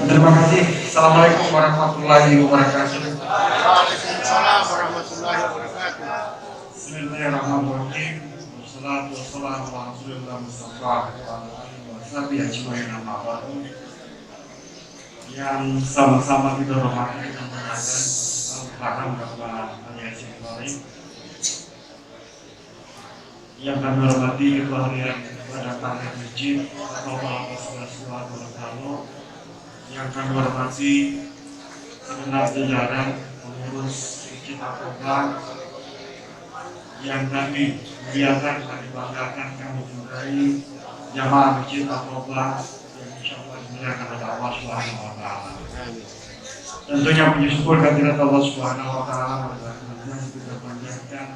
Terima kasih. Assalamualaikum warahmatullahi wabarakatuh. Waalaikumsalam warahmatullahi wabarakatuh. Bismillahirrahmanirrahim. Wassalatu wassalamu ala Rasulillah Mustafa wa ala alihi wa sahbihi ajmain amma ba'du. Yang sama-sama kita hormati dan muliakan Al-Mukarram Bapak Al-Yasin Ibrahim. Yang kami hormati kehadiran kepada Tahir Masjid atau Bapak Subhanahu wa taala. Yang kami hormati segenap jajaran pengurus Masjid Al-Quran, yang kami muliakan, kami banggakan, kami cintai jamaah Masjid Al-Quran yang insyaallah dimuliakan oleh Allah Subhanahu wa taala. Tentunya puji syukur kehadirat Allah Subhanahu wa taala yang kita panjatkan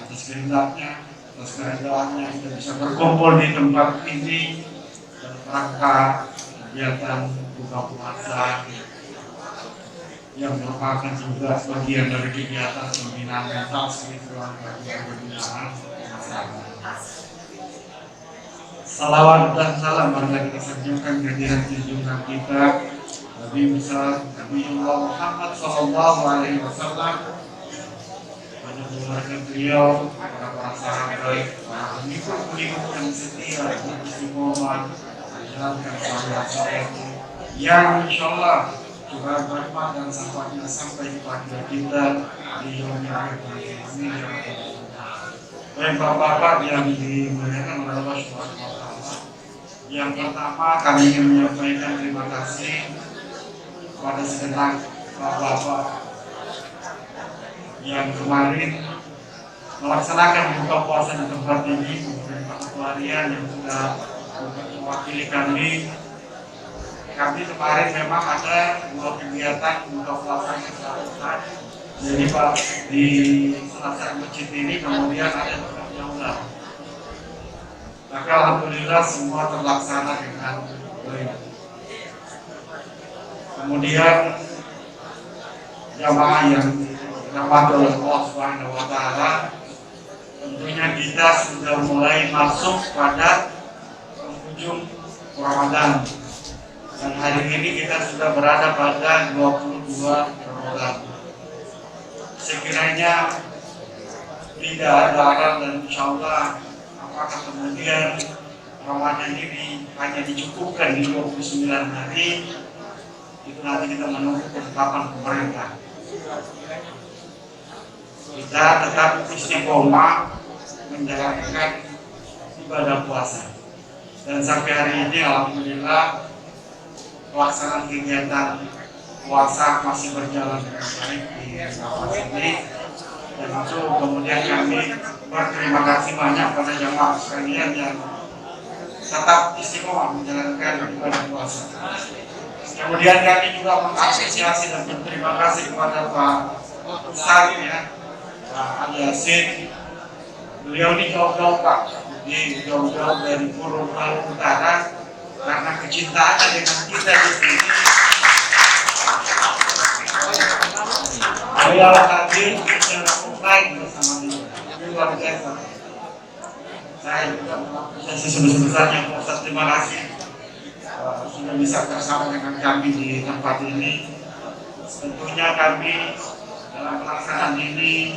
atas kehendaknya, atas kehendakannya kita bisa berkumpul di tempat ini dalam rangka kegiatan buka puasa yang merupakan juga bagian dari kegiatan pembinaan mental spiritual bagi pembinaan masyarakat. Salawat dan salam marilah kita sanjungkan kehadiran junjungan kita Nabi besar Nabiullah Muhammad Sallallahu Alaihi Wasallam, pada keluarga beliau, para sahabat, para pengikut yang setia dan istiqomah menjalankan syariat yang insyaallah juga bermanfaat dan sahabatnya sampai kepada kita di yaumil akhir. Baik bapak-bapak yang dimuliakan oleh Allah Subhanahu wa taala. Yang pertama kami ingin menyampaikan terima kasih kepada segenap bapak-bapak yang kemarin melaksanakan buka puasa di tempat ini, kemudian Pak Ketua Harian yang sudah mewakili kami. Kami kemarin memang ada dua kegiatan buka puasa yang dilakukan. Jadi Pak di salah satu masjid ini kemudian ada beberapa ulang. Maka alhamdulillah semua terlaksana dengan baik. Kemudian jamaah yang dirahmati oleh Allah Subhanahu wa taala, tentunya kita sudah mulai masuk pada penghujung Ramadan. Dan hari ini kita sudah berada pada 22 Ramadan. Sekiranya tidak ada aral dan insyaallah apakah kemudian Ramadan ini hanya dicukupkan di 29 hari, itu nanti kita menunggu ketetapan pemerintah. Kita tetap istiqomah menjalankan ibadah puasa. Dan sampai hari ini alhamdulillah pelaksanaan kegiatan puasa masih berjalan dengan baik di kawasan ini, dan itu kemudian kami berterima kasih banyak pada jamaah sekalian yang tetap istiqomah menjalankan ibadah puasa. Kemudian kami juga mengapresiasi dan berterima kasih kepada Pak Ustaz ya, Pak Al-Yasin. Beliau ini jauh-jauh Pak, jadi jauh-jauh dari Purwokerto Utara karena kecintaannya dengan kita di sini. Beliau hadir secara offline bersama kita. Luar biasa. Saya juga mengapresiasi sebesar-besarnya Pak Ustaz, terima kasih sudah bisa bersama dengan kami di tempat ini. Tentunya kami dalam pelaksanaan ini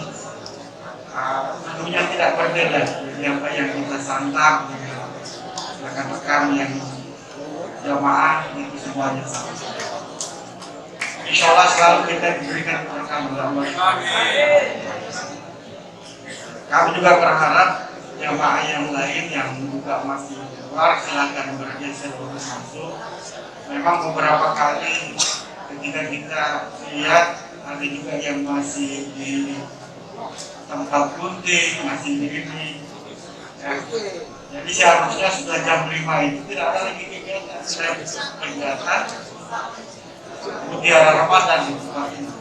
tentunya tidak berbeda dari apa yang kita santap dengan rekan-rekan yang jamaah, itu semuanya sama. Insyaallah selalu kita diberikan keberkahan oleh Allah. Kami juga berharap jamaah yang lain yang juga masih keluar silakan bergeser untuk masuk. Memang beberapa kali ketika kita lihat ada juga yang masih di tempat gunting, masih di ini. Ya. Jadi seharusnya sudah jam 5 itu tidak ada lagi kegiatan. Saya kegiatan mutiara Ramadan di tempat ini.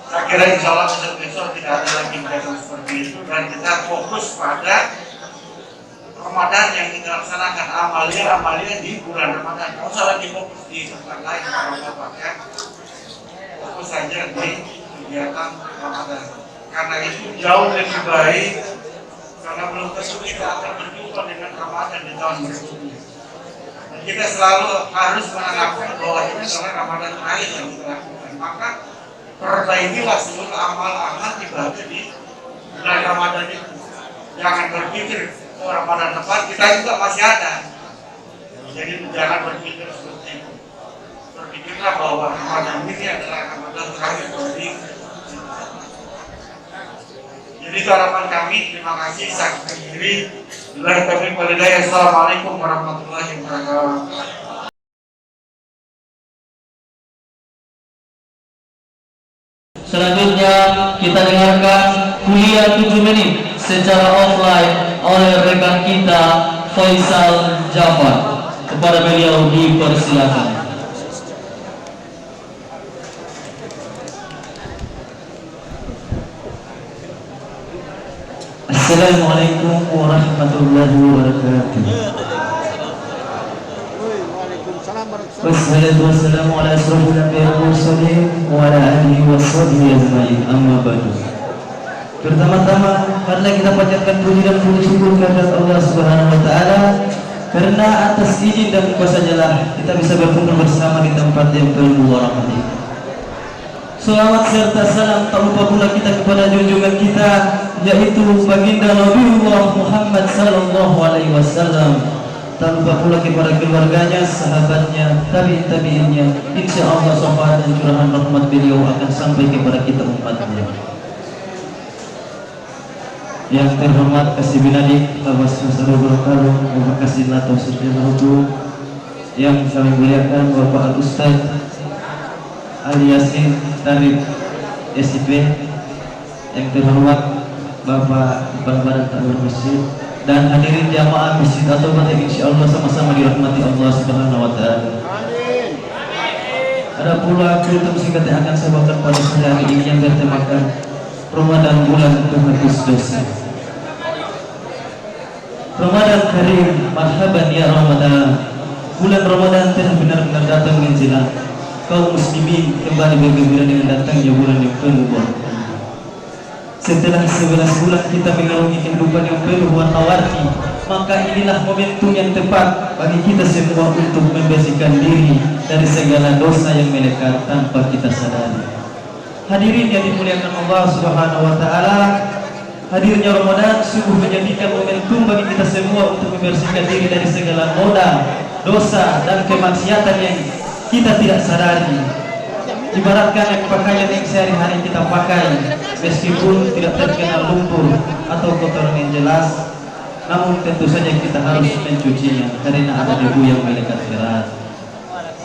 Saya kira insya Allah besok tidak ada lagi kegiatan seperti itu, dan kita fokus pada Ramadan yang kita laksanakan, amalia di bulan Ramadan. Tidak usah lagi fokus di tempat lain kalau Bapak ya. Fokus saja di kegiatan Ramadan. Karena itu jauh lebih baik, karena belum tentu kita akan berjumpa dengan Ramadan di tahun berikutnya. kita selalu harus menanamkan bahwa ini adalah Ramadan terakhir yang kita lakukan. Maka perbaikilah seluruh amal-amal ibadah di bulan Ramadan itu. Jangan berpikir Ramadan depan kita juga masih ada. Jadi jangan berpikir seperti itu. Berpikirlah bahwa Ramadan ini adalah Ramadan terakhir dari. Jadi harapan kami, terima kasih. Saya akhiri. Assalamualaikum warahmatullahi wabarakatuh. Selanjutnya kita dengarkan kuliah 7 menit secara offline oleh rekan kita Faisal Jafar. Kepada beliau dipersilakan. Assalamualaikum warahmatullahi wabarakatuh. Waalaikumsalam warahmatullahi Wassalatu wassalamu ala asrofil anbiya'i wal mursalin wa ala alihi washabbihi ajma'in, amma ba'du. Pertama-tama, marilah kita panjatkan puji dan puji syukur kehadirat Allah Subhanahu wa taala, karena atas izin dan kuasa-Nya lah kita bisa berkumpul bersama di tempat yang penuh rahmat ini. Salawat serta salam tak lupa pula kita kepada junjungan kita, yaitu baginda Nabiullah Muhammad sallallahu alaihi wasallam. Tak lupa pula kepada keluarganya, sahabatnya, tabi'in-tabi'innya. Insyaallah syafaat dan curahan rahmat beliau akan sampai kepada kita umatnya. Yang terhormat Kasih Binadik Abbas Musara Barakatuh, Bapak Kasih Nato Sutianutu, yang kami muliakan Bapak Al-Ustaz Ali Yasin Tarif SIP, yang terhormat Bapak Kepala Badan Takbir Masjid, dan hadirin jamaah Masjid atau yang insyaallah sama-sama dirahmati Allah Subhanahu wa taala. Amin. Ada pula kultum singkat yang akan saya bawakan pada sore hari ini yang bertemakan Ramadan bulan penghapus dosa. Ramadan Karim, marhaban ya Ramadan. Bulan Ramadan telah benar-benar datang menjelang. Kaum muslimin kembali bergembira dengan datangnya bulan yang penuh berkah. Setelah 11 bulan kita mengarungi kehidupan yang penuh warna-warni, maka inilah momentum yang tepat bagi kita semua untuk membersihkan diri dari segala dosa yang melekat tanpa kita sadari. Hadirin yang dimuliakan Allah Subhanahu wa taala, hadirnya Ramadan sungguh menjadikan momentum bagi kita semua untuk membersihkan diri dari segala noda, dosa dan kemaksiatan yang kita tidak sadari. Ibaratkan yang pakaian yang sehari-hari kita pakai, meskipun tidak terkena lumpur atau kotoran yang jelas, namun tentu saja kita harus mencucinya karena ada debu yang melekat keras.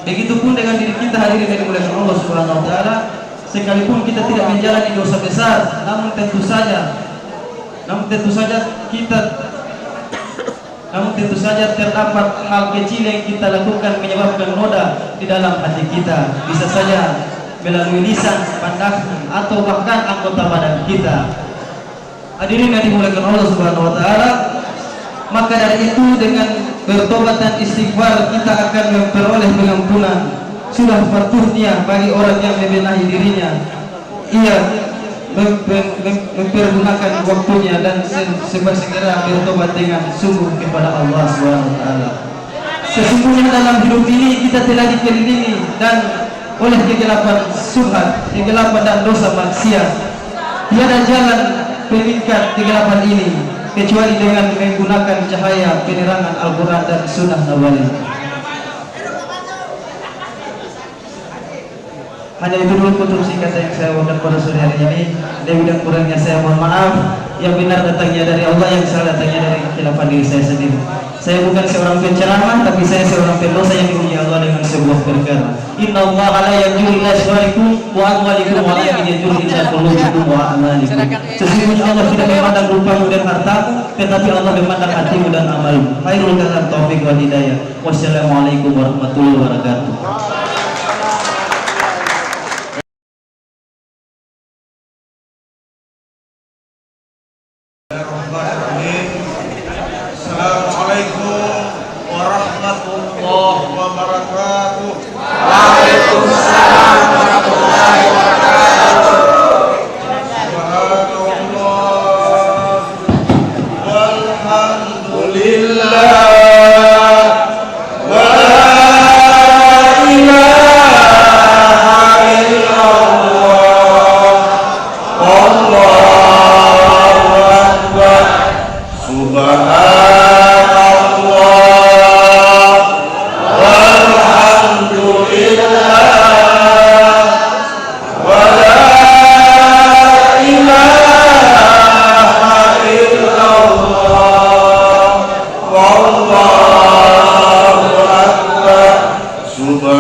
Begitupun dengan diri kita, hadirin yang dimuliakan Allah Subhanahu wa taala, sekalipun kita tidak menjalani dosa besar, namun tentu saja terdapat hal kecil yang kita lakukan menyebabkan noda di dalam hati kita, bisa saja melalui lisan, pandangan, atau bahkan anggota badan kita. Hadirin yang dimuliakan Allah Subhanahu wa taala, maka dari itu dengan bertobat dan istighfar kita akan memperoleh pengampunan. Sudah sepatutnya bagi orang yang membenahi dirinya, ia mempergunakan waktunya dan segera bertobat dengan sungguh kepada Allah Subhanahu wa taala. Sesungguhnya dalam hidup ini kita telah dikelilingi dan oleh kegelapan subhat, kegelapan dan dosa maksiat. Tiada jalan peningkat kegelapan ini kecuali dengan menggunakan cahaya penerangan Al-Quran dan Sunnah Nabawi. Hanya itu dulu kutub singkat yang saya bawakan pada sore hari ini. Lebih dan kurangnya saya mohon maaf. Yang benar datangnya dari Allah, yang salah datangnya dari khilafah diri saya sendiri. Saya bukan seorang penceramah, tapi saya seorang pendosa yang diuji Allah dengan sebuah perkara. Inna Allah la yanzuru ila syarikum wa amwalikum walakin yanzuru ila qulubikum wa a'malikum. Sesungguhnya Allah tidak memandang rupamu dan hartamu, tetapi Allah memandang hatimu dan amalmu. Khairul kalam taufik wal hidayah. Wassalamualaikum warahmatullahi wabarakatuh. Assalamualaikum warahmatullahi wabarakatuh. Waalaikumsalam warahmatullahi wabarakatuh. Subhanallah walhamdulillah wa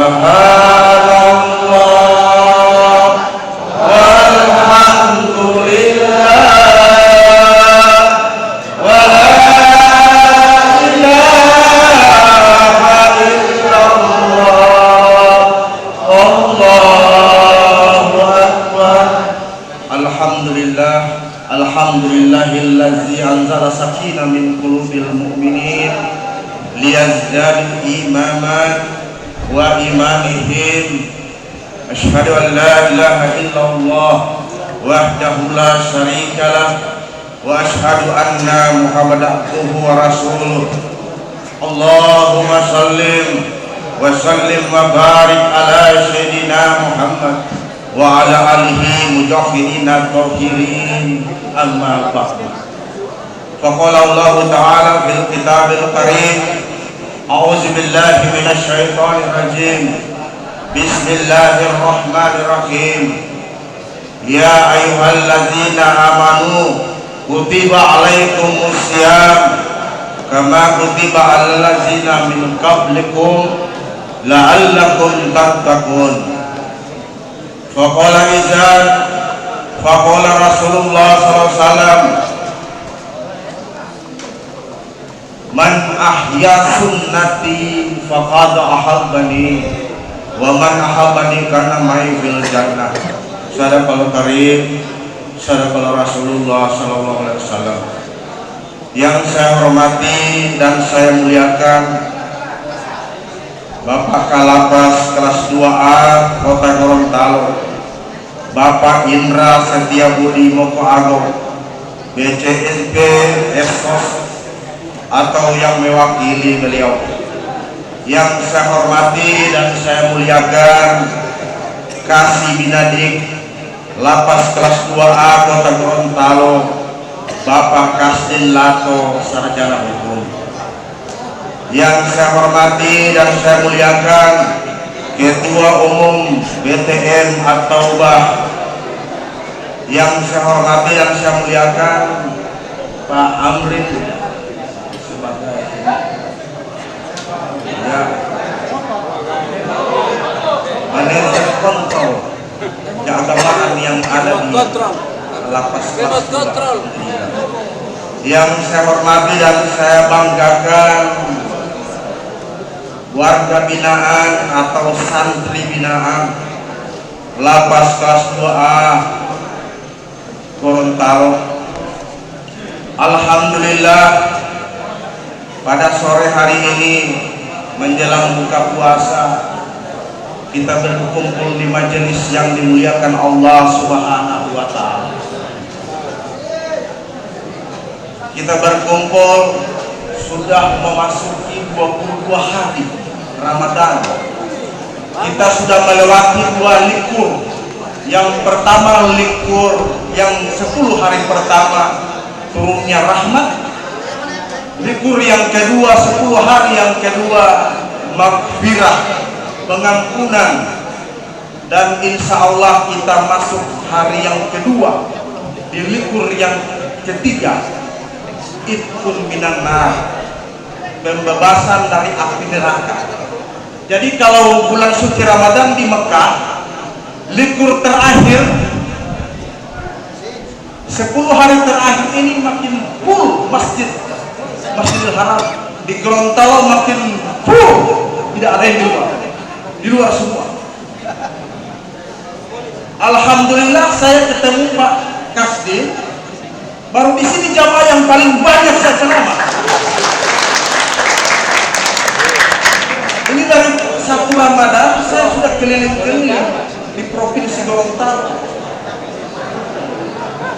Subhanallah walhamdulillah wa la ilaha illallah Allahu akbar. Alhamdulillah, alhamdulillahillazi anzala sakinah min qulubil mu'minin liyazdadu imanan wa imanihim. Asyhadu an la ilaha illallah wahdahu la syarikalah wa asyhadu anna Muhammadan abduhu wa rasuluh. Allahumma sallim wa sallim wa barik ala sayyidina Muhammad wa ala alihi mujahidina tahirin, amma ba'du. Faqala Allah ta'ala fil kitabil karim, a'udzu billahi minasy syaithanir rajim, bismillahirrahmanirrahim. Ya ayyuhalladzina amanu kutiba alaikumus syiyam kama kutiba alal ladzina min qablikum la'allakum tattaqun. Faqala izan faqala Rasulullah sallallahu alaihi wasallam, man ahya sunnati faqad ahabbani wa man ahabbani kana mai fil jannah. Sadaqallahu karim, sadaqallahu Rasulullah sallallahu alaihi wasallam. Yang saya hormati dan saya muliakan Bapak Kalapas kelas 2A Kota Gorontalo, Bapak Indra Setiabudi Moko Agung, BCSP Esos atau yang mewakili beliau. Yang saya hormati dan saya muliakan Kasih Binadik Lapas kelas 2A Kota Gorontalo, Bapak Kasdin Lato Sarjana Hukum. Yang saya hormati dan saya muliakan Ketua Umum BTN At-Taubah. Yang saya hormati dan saya muliakan Pak Amrin sebagai manajer kontrol keagamaan yang ada di Lapas kelas 2. Yang saya hormati dan saya banggakan warga binaan atau santri binaan Lapas kelas 2A Gorontalo. Alhamdulillah, pada sore hari ini menjelang buka puasa kita berkumpul di majelis yang dimuliakan Allah Subhanahu wa taala. Kita berkumpul sudah memasuki 22 hari Ramadan. Kita sudah melewati 2 likur. Yang pertama likur yang 10 hari pertama turunnya rahmat. Likur yang kedua 10 hari yang kedua maghfirah, pengampunan. Dan insya Allah kita masuk hari yang kedua di likur yang ketiga, itqun minan nar, pembebasan dari api neraka. Jadi kalau bulan suci Ramadan di Mekah, likur terakhir 10 hari terakhir ini makin full Masjidil Haram. Di Gorontalo makin full, tidak ada yang di luar semua. Alhamdulillah saya ketemu Pak Kasdin, baru di sini jamaah yang paling banyak saya ceramah. Ini dari 1 Ramadan saya sudah keliling-keliling di provinsi Gorontalo.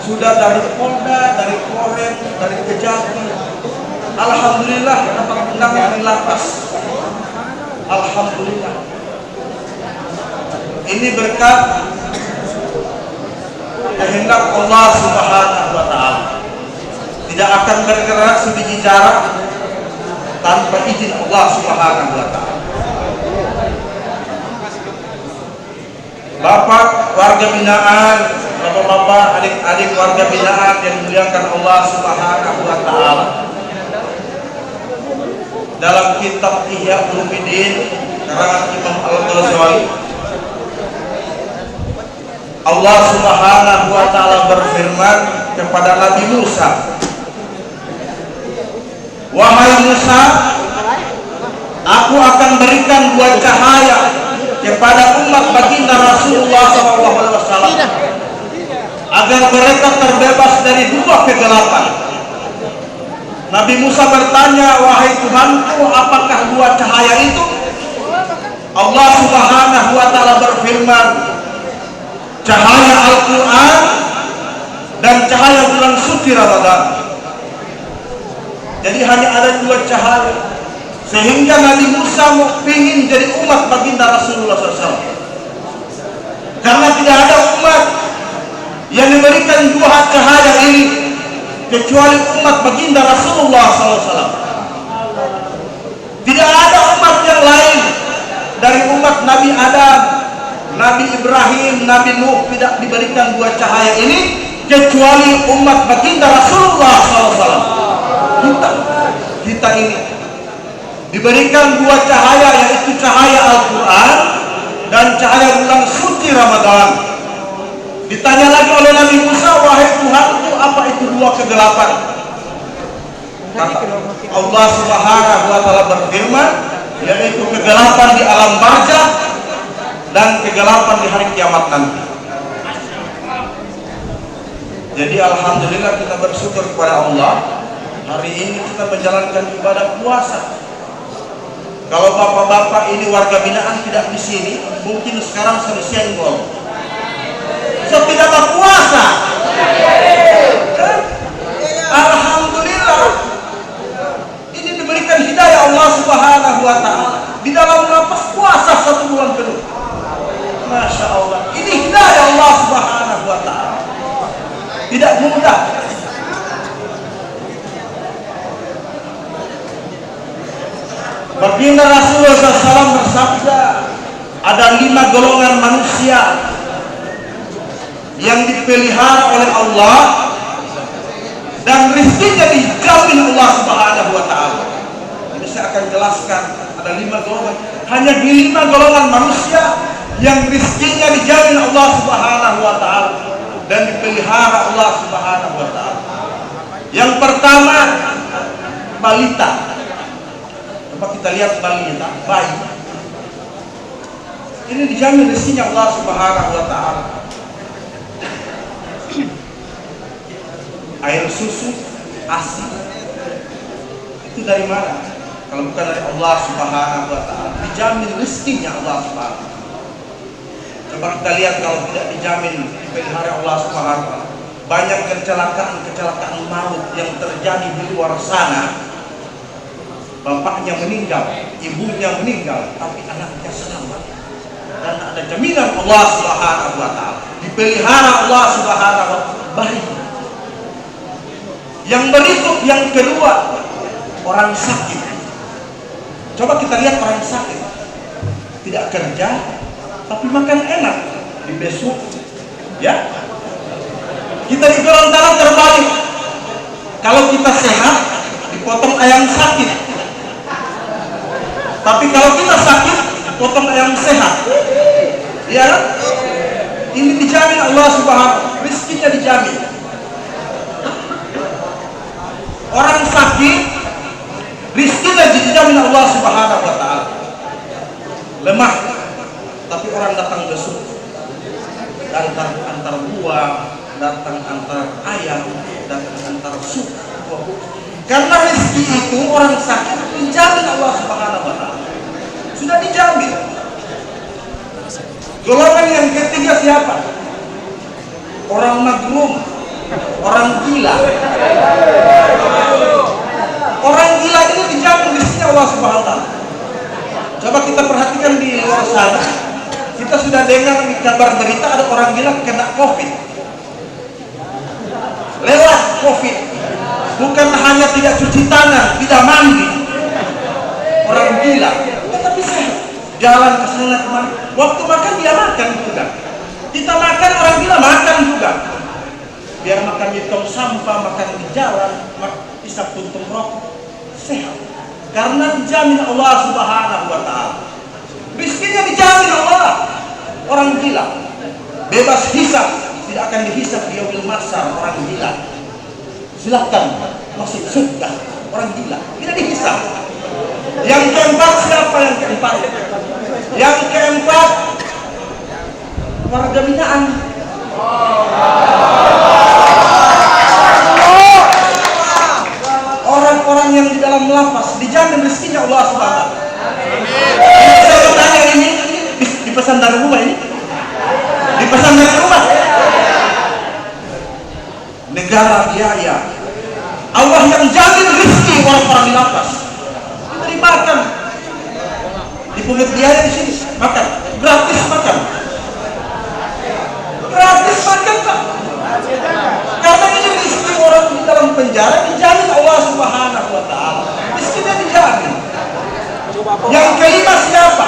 Sudah dari Polda, dari Polres, dari Kejati. Alhamdulillah dapat undangan di Lapas. Alhamdulillah. Ini berkat kehendak Allah Subhanahu wa taala. Tidak akan bergerak sebiji jarak tanpa izin Allah Subhanahu wa taala. Bapak warga binaan, bapak-bapak, adik-adik warga binaan yang dimuliakan Allah Subhanahu wa taala. Dalam kitab Ihya Ulumuddin karangan Imam Al-Ghazali. Allah Subhanahu wa taala berfirman kepada Nabi Musa, "Wahai Musa, aku akan berikan 2 cahaya kepada umat baginda Rasulullah SAW agar mereka terbebas dari 2 kegelapan." Nabi Musa bertanya, "Wahai Tuhanku, apakah 2 cahaya itu?" Allah Subhanahu wa taala berfirman, "Cahaya Al-Quran dan cahaya bulan suci Ramadan." Jadi hanya ada 2 cahaya, sehingga Nabi Musa mau ingin jadi umat baginda Rasulullah SAW, karena tidak ada umat yang diberikan 2 cahaya ini kecuali umat baginda Rasulullah SAW. Tidak ada umat yang lain dari umat Nabi Adam, Nabi Ibrahim, Nabi Nuh tidak diberikan 2 cahaya ini kecuali umat baginda Rasulullah SAW. Kita ini diberikan 2 cahaya, yaitu cahaya Al-Quran dan cahaya bulan suci Ramadan. Ditanya lagi oleh Nabi Musa, "Wahai Tuhanku, apa itu 2 kegelapan?" Kata Allah Subhanahu wa taala berfirman, yaitu kegelapan di alam barzakh dan kegelapan di hari kiamat nanti. Jadi alhamdulillah kita bersyukur kepada Allah, hari ini kita menjalankan ibadah puasa. Kalau bapak-bapak ini warga binaan tidak di sini, mungkin sekarang sudah senggol. So tidak berpuasa. Alhamdulillah. Ini diberikan hidayah Allah Subhanahu wa taala di dalam nafas puasa 1 bulan penuh. Masya Allah. Ini hidayah Allah Subhanahu wa taala. Tidak mudah. Baginda Rasulullah SAW bersabda, ada 5 golongan manusia yang dipelihara oleh Allah dan rezekinya dijamin Allah Subhanahu wa taala. Ini saya akan jelaskan, ada 5 golongan. Hanya di 5 golongan manusia yang rezekinya dijamin Allah Subhanahu wa taala dan dipelihara Allah Subhanahu wa taala. Yang pertama, balita. Coba kita lihat balita, bayi. Ini dijamin rezekinya Allah Subhanahu wa taala. Air susu, ASI, itu dari mana? Kalau bukan dari Allah Subhanahu wa taala. Dijamin rezekinya Allah Subhanahu wa taala. Coba kita lihat kalau tidak dijamin dipelihara Allah Subhanahu wa taala. Banyak kecelakaan maut yang terjadi di luar sana. Bapaknya meninggal, ibunya meninggal, tapi anaknya selamat. Dan ada jaminan Allah Subhanahu wa taala. Dipelihara Allah Subhanahu wa taala. Baik. Yang berikut, yang kedua, orang sakit. Coba kita lihat orang sakit, tidak kerja tapi makan enak di besok, ya. Kita di Gorontalo terbalik. Kalau kita sehat, dipotong ayam sakit. Tapi kalau kita sakit, dipotong ayam sehat. Ya, ini dijamin Allah Subhanahu, rezekinya dijamin. Orang sakit, rezekinya dijamin Allah Subhanahu wa taala. Lemah, tapi orang datang besuk, datang antar buah, datang antar ayam, datang antar sup. Karena rezeki itu orang sakit dijamin Allah Subhanahu wa taala. Sudah dijamin. Golongan yang ketiga siapa? Orang magrum, orang gila. Orang gila ini dijamin rezekinya Allah Subhanahu wa taala. Coba kita perhatikan di luar sana. Kita sudah dengar di kabar berita ada orang gila kena COVID. Lewat COVID. Bukan hanya tidak cuci tangan, tidak mandi. Orang gila, tetapi sehat. Jalan ke sana kemana. Waktu makan dia makan juga. Kita makan, orang gila makan juga. Biar makan di tong sampah, makan di jalan, isap puntung rokok, sehat. Karena dijamin Allah Subhanahu wa taala. orang gila, bebas hisab, tidak akan dihisab di yaumil mahsyar orang gila. Silahkan masuk surga orang gila, tidak dihisab. Yang keempat siapa yang keempat? Yang keempat warga binaan. Orang-orang yang di dalam lapas dijamin rezekinya Allah Subhanahu. Saya bertanya, ini dipesan dari rumah ini? Dipesan dari rumah? Negara biaya. Allah yang jamin rezeki orang-orang di lapas. Diberi makan. Dipungut biaya di sini, makan. Gratis makan. Gratis makan, Pak. Karena ini rezeki orang di dalam penjara dijamin Allah Subhanahu wa taala. Rezekinya dijamin. Yang kelima siapa?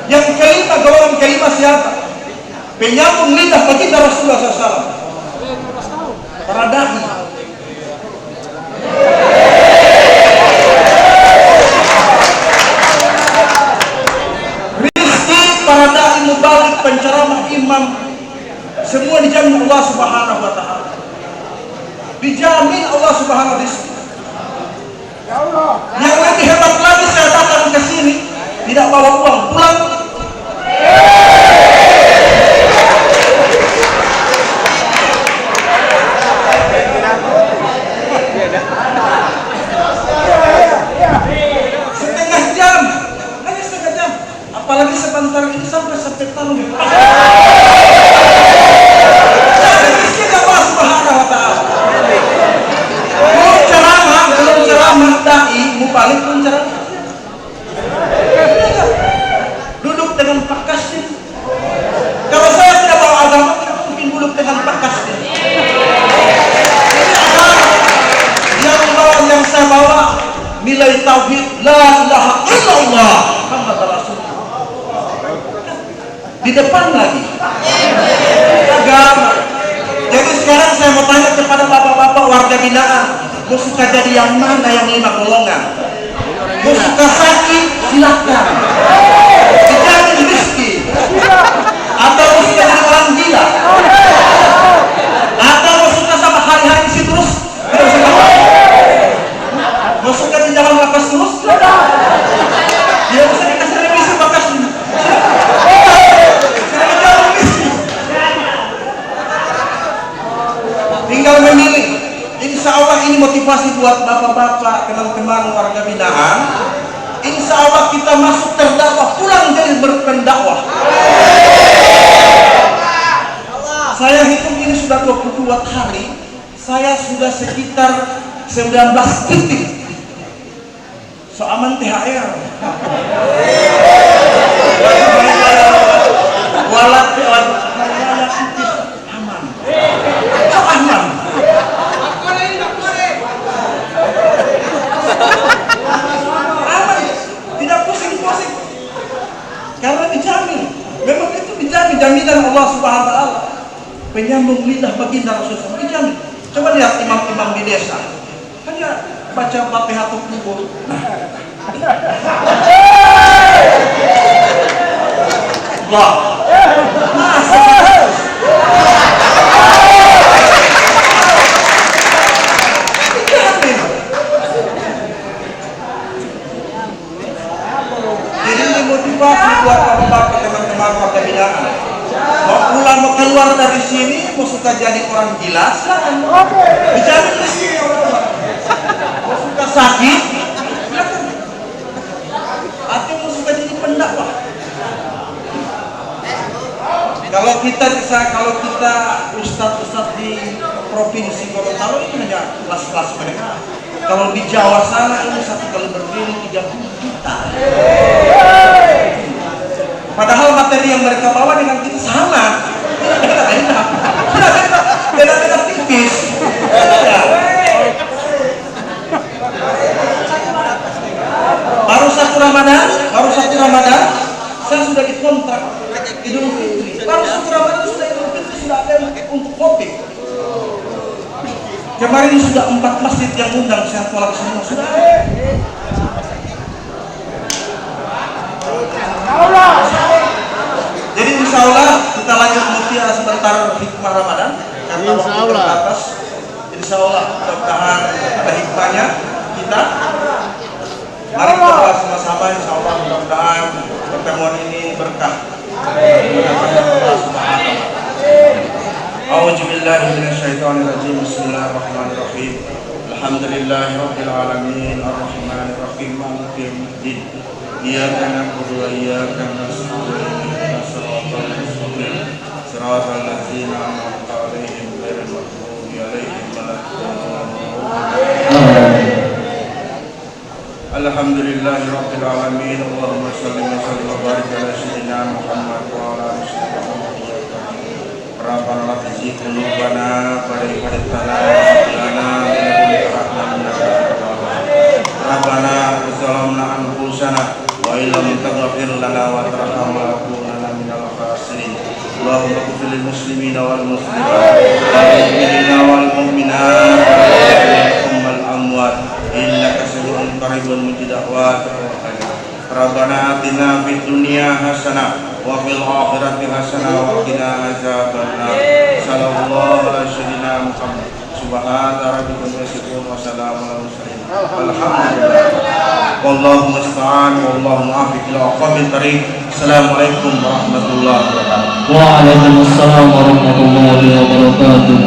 Yang kelima, golongan kelima siapa? Penyambung lidah baginda Rasulullah SAW. Para dai. Rizki para dai, mubalik, penceramah, imam, semua dijamin Allah Subhanahu wa taala. Dijamin Allah Subhanahu wa taala. Yang lebih hebat lagi, saya datang ke sini tidak bawa uang pulang. Setengah jam, hanya setengah jam. Apalagi sebentar ini sampai tahun depan. Jadi miskin Allah Subhanahu wa taala. Belum ceramah dai, mubalik pun ceramah. Duduk dengan Pak Kasdim. Kalau saya tidak bawa agama, tidak mungkin duduk dengan Pak Kasdim. Yang saya bawa nilai tauhid, la ilaha illallah Muhammad Rasulullah. Di depan lagi agama. Jadi sekarang saya mau tanya kepada bapak-bapak warga binaan, mau suka jadi yang mana, yang 5 golongan? Mau suka sakit, silahkan, dijamin rezeki. Atau mau suka jadi orang gila, atau mau suka sama hari-hari isi terus, tidak usah apa. Mau suka di dalam lapas terus, dia bisa dikasih remisi bakas ini. Tinggal memilih. Insya Allah ini motivasi buat bapak-bapak, teman-teman warga binaan. Insya Allah kita masuk terdakwah, pulang jadi berpendakwah. Saya hitung ini sudah 22 hari, saya sudah sekitar 19 titik. So aman THR. Walat aman. So aman. Aman, tidak pusing-pusing. Karena dijamin. Memang itu dijamin, jaminan Allah Subhanahu wa taala. Penyambung lidah baginda Rasulullah dijamin. Coba lihat imam-imam di desa. Hanya baca Fatihah kubur. Allah. Jadi ini motivasi buat bapak-bapak, teman-teman warga binaan. Mau pulang, mau keluar dari sini, mau suka jadi orang gila, silakan. Dijamin rezeki. Mau suka sakit, silakan. Atau mau suka jadi pendakwah. Kalau kita ustadz di provinsi Gorontalo ini hanya kelas-kelas mereka. Kalau di Jawa sana ini 1 kali berdiri 30 juta. Padahal materi yang mereka bawa dengan kita sama. Beda-beda tipis. Baru satu Ramadan, saya sudah dikontrak Idul Fitri. Baru satu Ramadan sudah Idul Fitri, sudah ada untuk kopi. Kemarin sudah 4 masjid yang undang, saya tolak semua. Sudah. Jadi insya Allah kita lanjut mutia sebentar hikmah Ramadan karena Insya waktu Allah. terbatas. Insya Allah mudah-mudahan ada hikmahnya kita. Mari kita doa sama-sama, insya Allah mudah-mudahan pertemuan ini berkah. A'udzubillahi minasyaitonirrajim. Bismillahirrahmanirrahim. Alhamdulillahirabbil alamin arrahmanir rahim maliki yaumiddin. Iyyaka na'budu wa iyyaka nasta'in. Ihdinas siratal mustaqim. Siratal ladzina an'amta 'alaihim ghairil maghdubi 'alaihim waladdallin. Alhamdulillahirabbil alamin. Allahumma shalli wa sallim wa barik ala sayyidina Muhammad wa ala ali sayyidina Muhammad. Rabbana la tuzigh qulubana ba'da idh hadaytana wa hab lana min ladunka rahmatan innaka antal wahhab. Rabbana zalamna anfusana wa illam taghfir lana wa tarhamna lanakunanna minal khasirin. Allahumma ighfir lil muslimina wal muslimat wal mu'minina wal mu'minat wal amwat innaka sami'un qaribun mujib da'wat. Rabbana atina fid dunya hasanah wa fil akhirati hasanah wa qina adzabannar. Sallallahu alaihi wasallam Muhammad. Subhana rabbika rabbil izzati wa salamun alal mursalin. Alhamdulillah. Wallahu musta'an wallahu muwaffiq ila aqwamit thariq. Assalamualaikum warahmatullahi wabarakatuh. Waalaikumsalam warahmatullahi wabarakatuh.